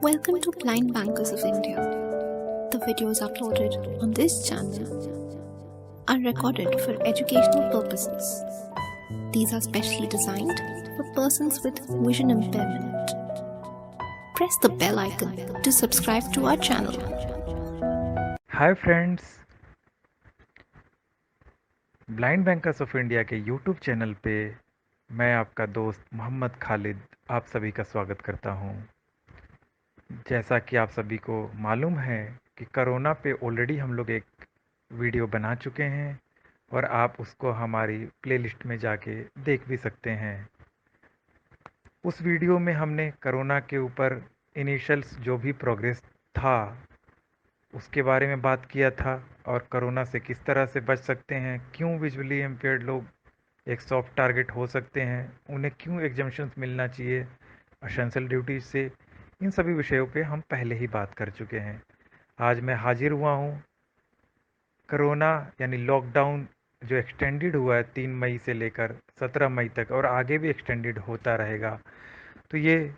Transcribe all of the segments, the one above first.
Welcome to Blind Bankers of India. The videos uploaded on this channel are recorded for educational purposes. These are specially designed for persons with vision impairment. Press the bell icon to subscribe to our channel. Hi friends, blind bankers of India के YouTube channel पे मैं आपका दोस्त मोहम्मद खालिद आप सभी का स्वागत करता हूँ। जैसा कि आप सभी को मालूम है कि कोरोना पे ऑलरेडी हम लोग एक वीडियो बना चुके हैं और आप उसको हमारी प्लेलिस्ट में जाके देख भी सकते हैं। उस वीडियो में हमने कोरोना के ऊपर इनिशियल्स जो भी प्रोग्रेस था उसके बारे में बात किया था और कोरोना से किस तरह से बच सकते हैं, क्यों विजुअली इम्पेयर्ड लोग एक सॉफ्ट टारगेट हो सकते हैं, उन्हें क्यों एग्जम्पशंस मिलना चाहिए एसेंशियल ड्यूटीज से। इन सभी विषयों पे हम पहले ही बात कर चुके हैं। आज मैं हाजिर हुआ हूँ। कोरोना यानी लॉकडाउन जो एक्सटेंडेड हुआ है 3 मई से लेकर 17 मई तक और आगे भी एक्सटेंडेड होता रहेगा, तो ये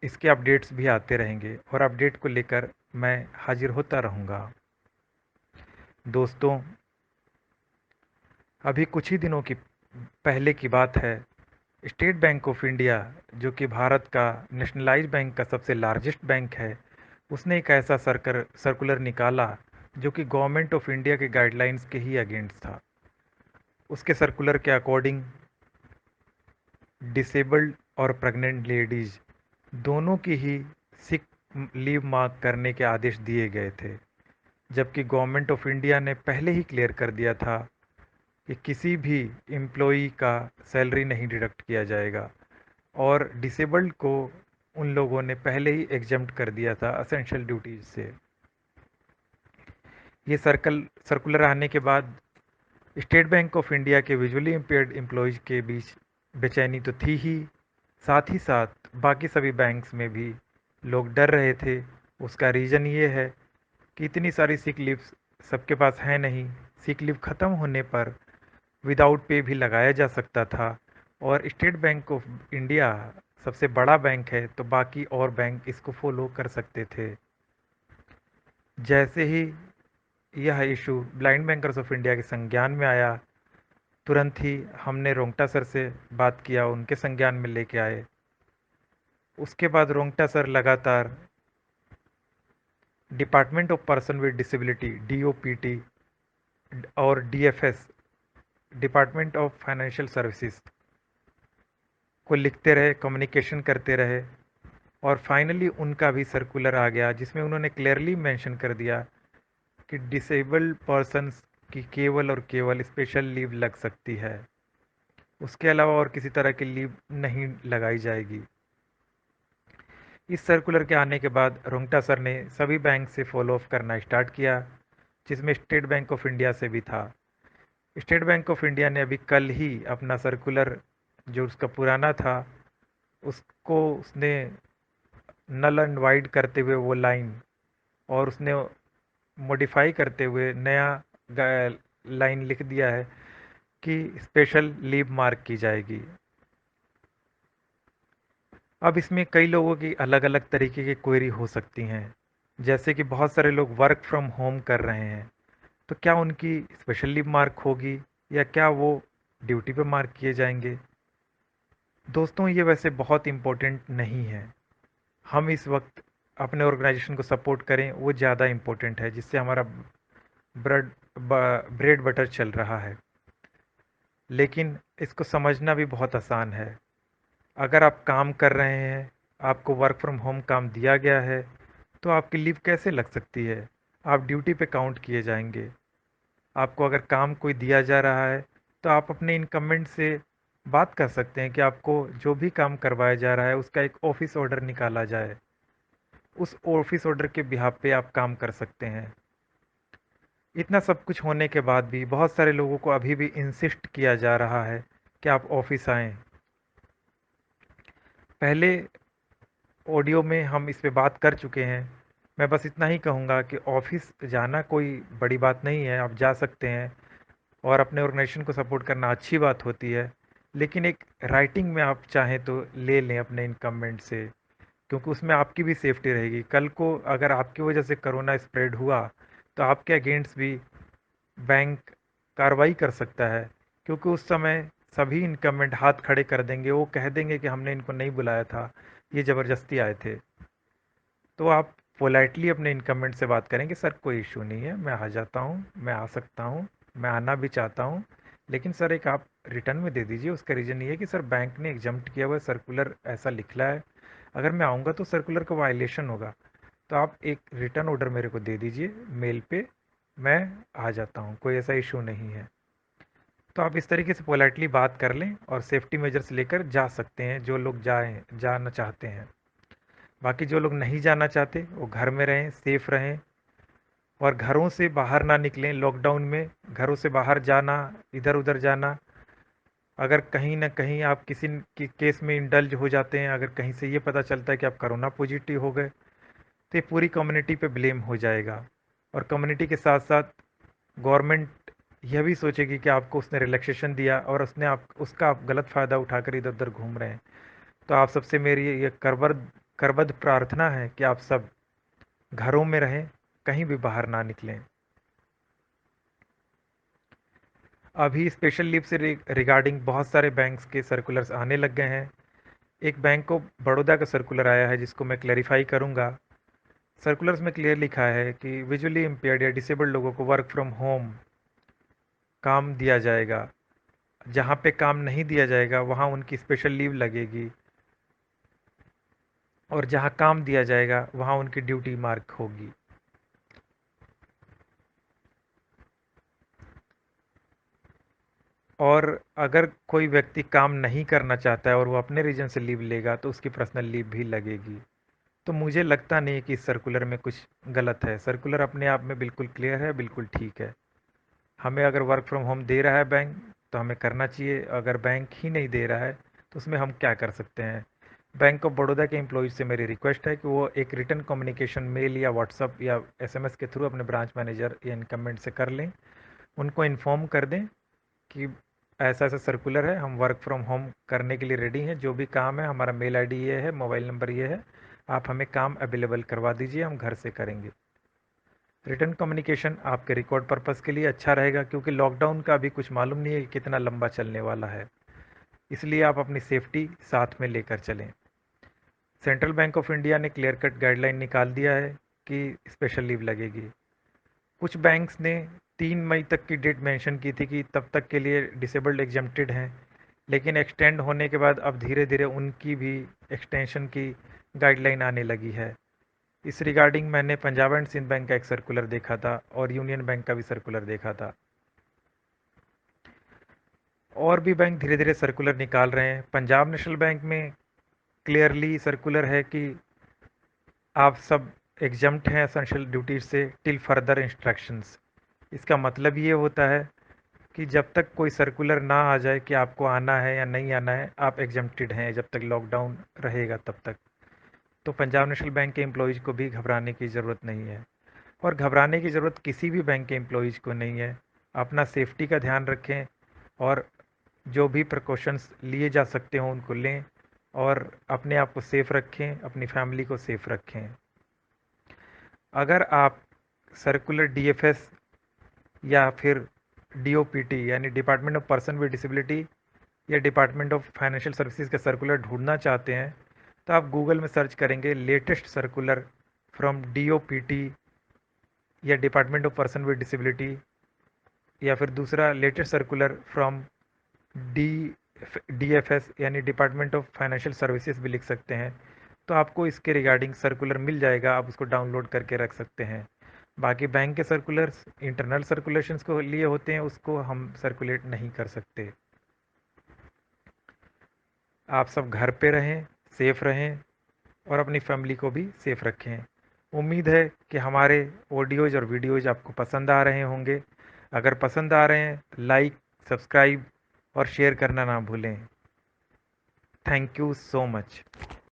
इसके अपडेट्स भी आते रहेंगे और अपडेट को लेकर मैं हाजिर होता रहूँगा। दोस्तों, अभी कुछ ही दिनों की पहले की बात है, स्टेट बैंक ऑफ इंडिया जो कि भारत का नेशनलाइज्ड बैंक का सबसे लार्जेस्ट बैंक है, उसने एक ऐसा सर्कुलर निकाला जो कि गवर्नमेंट ऑफ इंडिया के गाइडलाइंस के ही अगेंस्ट था। उसके सर्कुलर के अकॉर्डिंग डिसेबल्ड और प्रेग्नेंट लेडीज दोनों की ही सिक लीव मार्क करने के आदेश दिए गए थे, जबकि गवर्नमेंट ऑफ इंडिया ने पहले ही क्लियर कर दिया था कि किसी भी एम्प्लॉई का सैलरी नहीं डिडक्ट किया जाएगा और डिसेबल्ड को उन लोगों ने पहले ही एग्जम्प्ट कर दिया था एसेंशियल ड्यूटीज से। ये सर्कुलर आने के बाद स्टेट बैंक ऑफ इंडिया के विजुअली इम्पेयर्ड एम्प्लॉयज़ के बीच बेचैनी तो थी ही, साथ ही साथ बाकी सभी बैंक्स में भी लोग डर रहे थे। उसका रीज़न ये है कि इतनी सारी सिक लीव्स सबके पास है नहीं। सिक लीव ख़त्म होने पर विदाउट पे भी लगाया जा सकता था और स्टेट बैंक ऑफ इंडिया सबसे बड़ा बैंक है, तो बाकी और बैंक इसको फॉलो कर सकते थे। जैसे ही यह issue blind bankers of India के संज्ञान में आया, तुरंत ही हमने रोंगटा सर से बात किया, उनके संज्ञान में लेके आए। उसके बाद रोंगटा सर लगातार department of person with disability DoPT और DFS department of financial services को लिखते रहे, कम्युनिकेशन करते रहे और फाइनली उनका भी सर्कुलर आ गया जिसमें उन्होंने क्लियरली मेंशन कर दिया कि डिसेबल्ड पर्सन्स की केवल और केवल स्पेशल लीव लग सकती है, उसके अलावा और किसी तरह की लीव नहीं लगाई जाएगी। इस सर्कुलर के आने के बाद रोंगटा सर ने सभी बैंक से फॉलो अप करना स्टार्ट किया, जिसमें स्टेट बैंक ऑफ इंडिया से भी था। स्टेट बैंक ऑफ इंडिया ने अभी कल ही अपना सर्कुलर जो उसका पुराना था उसको उसने नल एंड वाइड करते हुए वो लाइन और उसने मॉडिफाई करते हुए नया लाइन लिख दिया है कि स्पेशल लीव मार्क की जाएगी। अब इसमें कई लोगों की अलग अलग तरीके की क्वेरी हो सकती हैं, जैसे कि बहुत सारे लोग वर्क फ्रॉम होम कर रहे हैं, तो क्या उनकी स्पेशल लीव मार्क होगी या क्या वो ड्यूटी पे मार्क किए जाएंगे। दोस्तों, ये वैसे बहुत इम्पोर्टेंट नहीं है। हम इस वक्त अपने ऑर्गेनाइजेशन को सपोर्ट करें वो ज़्यादा इम्पोर्टेंट है, जिससे हमारा ब्रेड ब्रेड बटर चल रहा है। लेकिन इसको समझना भी बहुत आसान है। अगर आप काम कर रहे हैं, आपको वर्क फ्रॉम होम काम दिया गया है, तो आपकी लीव कैसे लग सकती है? आप ड्यूटी पे काउंट किए जाएंगे। आपको अगर काम कोई दिया जा रहा है तो आप अपने इनकम्बेंट से बात कर सकते हैं कि आपको जो भी काम करवाया जा रहा है उसका एक ऑफिस ऑर्डर निकाला जाए। उस ऑफिस ऑर्डर के बिहाफ पे आप काम कर सकते हैं। इतना सब कुछ होने के बाद भी बहुत सारे लोगों को अभी भी इंसिस्ट किया जा रहा है कि आप ऑफिस आएँ। पहले ऑडियो में हम इस पे बात कर चुके हैं। मैं बस इतना ही कहूँगा कि ऑफिस जाना कोई बड़ी बात नहीं है, आप जा सकते हैं और अपने ऑर्गेनाइजेशन को सपोर्ट करना अच्छी बात होती है। लेकिन एक राइटिंग में आप चाहें तो ले लें अपने इनकम्बेंट से क्योंकि उसमें आपकी भी सेफ्टी रहेगी। कल को अगर आपकी वजह से कोरोना स्प्रेड हुआ तो आपके अगेंस्ट भी बैंक कार्रवाई कर सकता है, क्योंकि उस समय सभी इनकमेंट हाथ खड़े कर देंगे, वो कह देंगे कि हमने इनको नहीं बुलाया था, ये ज़बरदस्ती आए थे। तो आप पोलाइटली अपने इनकमेंट से बात करेंगे, सर कोई इशू नहीं है, मैं आ जाता हूँ, मैं आ सकता हूँ, मैं आना भी चाहता हूँ, लेकिन सर एक आप रिटर्न में दे दीजिए। उसका रीज़न ये है कि सर बैंक ने एग्जम्प्ट किया हुआ है, सर्कुलर ऐसा लिखला है, अगर मैं आऊँगा तो सर्कुलर का वायलेशन होगा, तो आप एक रिटर्न ऑर्डर मेरे को दे दीजिए मेल पे, मैं आ जाता हूँ, कोई ऐसा इशू नहीं है। तो आप इस तरीके से पोलाइटली बात कर लें और सेफ्टी मेजर्स लेकर जा सकते हैं, जो लोग जाना चाहते हैं। बाकी जो लोग नहीं जाना चाहते वो घर में रहें, सेफ रहें और घरों से बाहर ना निकलें। लॉकडाउन में घरों से बाहर जाना, इधर उधर जाना, अगर कहीं ना कहीं आप किसी की केस में इंडल्ज हो जाते हैं, अगर कहीं से ये पता चलता है कि आप कोरोना पॉजिटिव हो गए, तो ये पूरी कम्युनिटी पे ब्लेम हो जाएगा। और कम्युनिटी के साथ साथ गवर्नमेंट यह भी सोचेगी कि आपको उसने रिलैक्सेशन दिया और उसका आप गलत फ़ायदा उठाकर इधर उधर घूम रहे हैं। तो आप सबसे मेरी ये करबद्ध प्रार्थना है कि आप सब घरों में रहें, कहीं भी बाहर ना निकलें। अभी स्पेशल लीव से रिगार्डिंग बहुत सारे बैंक्स के सर्कुलर्स आने लग गए हैं। एक बैंक को बड़ौदा का सर्कुलर आया है जिसको मैं क्लैरिफाई करूंगा। सर्कुलर्स में क्लियर लिखा है कि विजुअली इम्पेयर्ड या डिसेबल्ड लोगों को वर्क फ्रॉम होम काम दिया जाएगा। जहाँ पे काम नहीं दिया जाएगा वहाँ उनकी स्पेशल लीव लगेगी, और जहाँ काम दिया जाएगा वहाँ उनकी ड्यूटी मार्क होगी। और अगर कोई व्यक्ति काम नहीं करना चाहता है और वो अपने रीजन से लीव लेगा तो उसकी पर्सनल लीव भी लगेगी। तो मुझे लगता नहीं कि इस सर्कुलर में कुछ गलत है। सर्कुलर अपने आप में बिल्कुल क्लियर है, बिल्कुल ठीक है। हमें अगर वर्क फ्रॉम होम दे रहा है बैंक तो हमें करना चाहिए, अगर बैंक ही नहीं दे रहा है तो उसमें हम क्या कर सकते हैं। बैंक ऑफ बड़ौदा के एम्प्लॉयज़ से मेरी रिक्वेस्ट है कि वो एक रिटन कम्युनिकेशन मेल या व्हाट्सअप या एसएमएस के थ्रू अपने ब्रांच मैनेजर या इनकमेंट से कर लें, उनको इन्फॉर्म कर दें कि ऐसा ऐसा सर्कुलर है, हम वर्क फ्रॉम होम करने के लिए रेडी हैं, जो भी काम है हमारा मेल आईडी ये है, मोबाइल नंबर ये है, आप हमें काम अवेलेबल करवा दीजिए, हम घर से करेंगे। रिटर्न कम्युनिकेशन आपके रिकॉर्ड पर्पस के लिए अच्छा रहेगा, क्योंकि लॉकडाउन का अभी कुछ मालूम नहीं है कि कितना लंबा चलने वाला है, इसलिए आप अपनी सेफ्टी साथ में लेकर चलें। सेंट्रल बैंक ऑफ इंडिया ने क्लियर कट गाइडलाइन निकाल दिया है कि स्पेशल लीव लगेगी। कुछ बैंक्स ने 3 मई तक की डेट मेंशन की थी कि तब तक के लिए डिसेबल्ड एग्जम्प्टेड हैं, लेकिन एक्सटेंड होने के बाद अब धीरे धीरे उनकी भी एक्सटेंशन की गाइडलाइन आने लगी है। इस रिगार्डिंग मैंने पंजाब एंड सिंध बैंक का एक सर्कुलर देखा था और यूनियन बैंक का भी सर्कुलर देखा था। और भी बैंक धीरे धीरे सर्कुलर निकाल रहे हैं। पंजाब नेशनल बैंक में क्लियरली सर्कुलर है कि आप सब एग्जम्प्ट हैं एसेंशियल ड्यूटीज से टिल फर्दर इंस्ट्रक्शंस। इसका मतलब ये होता है कि जब तक कोई सर्कुलर ना आ जाए कि आपको आना है या नहीं आना है, आप एग्जम्प्टेड हैं जब तक लॉकडाउन रहेगा तब तक। तो पंजाब नेशनल बैंक के एम्प्लॉयज़ को भी घबराने की ज़रूरत नहीं है, और घबराने की ज़रूरत किसी भी बैंक के एम्प्लॉयज़ को नहीं है। अपना सेफ्टी का ध्यान रखें और जो भी प्रिकॉशंस लिए जा सकते हों उनको लें, और अपने आप को सेफ़ रखें, अपनी फैमिली को सेफ़ रखें। अगर आप सर्कुलर डीएफएस या फिर डीओपीटी यानी department of person with disability या डिपार्टमेंट ऑफ फाइनेंशियल सर्विसेज का सर्कुलर ढूंढना चाहते हैं, तो आप गूगल में सर्च करेंगे लेटेस्ट सर्कुलर फ्रॉम डीओपीटी या department of person with disability, या फिर दूसरा latest circular from D DFS यानी डिपार्टमेंट ऑफ फाइनेंशियल सर्विसेज भी लिख सकते हैं। तो आपको इसके रिगार्डिंग सर्कुलर मिल जाएगा, आप उसको डाउनलोड करके रख सकते हैं। बाकी बैंक के सर्कुलर्स इंटरनल सर्कुलेशंस को लिए होते हैं, उसको हम सर्कुलेट नहीं कर सकते। आप सब घर पे रहें, सेफ रहें और अपनी फैमिली को भी सेफ रखें। उम्मीद है कि हमारे ऑडियोज़ और वीडियोज़ आपको पसंद आ रहे होंगे। अगर पसंद आ रहे हैं, लाइक, सब्सक्राइब और शेयर करना ना भूलें। Thank you so much.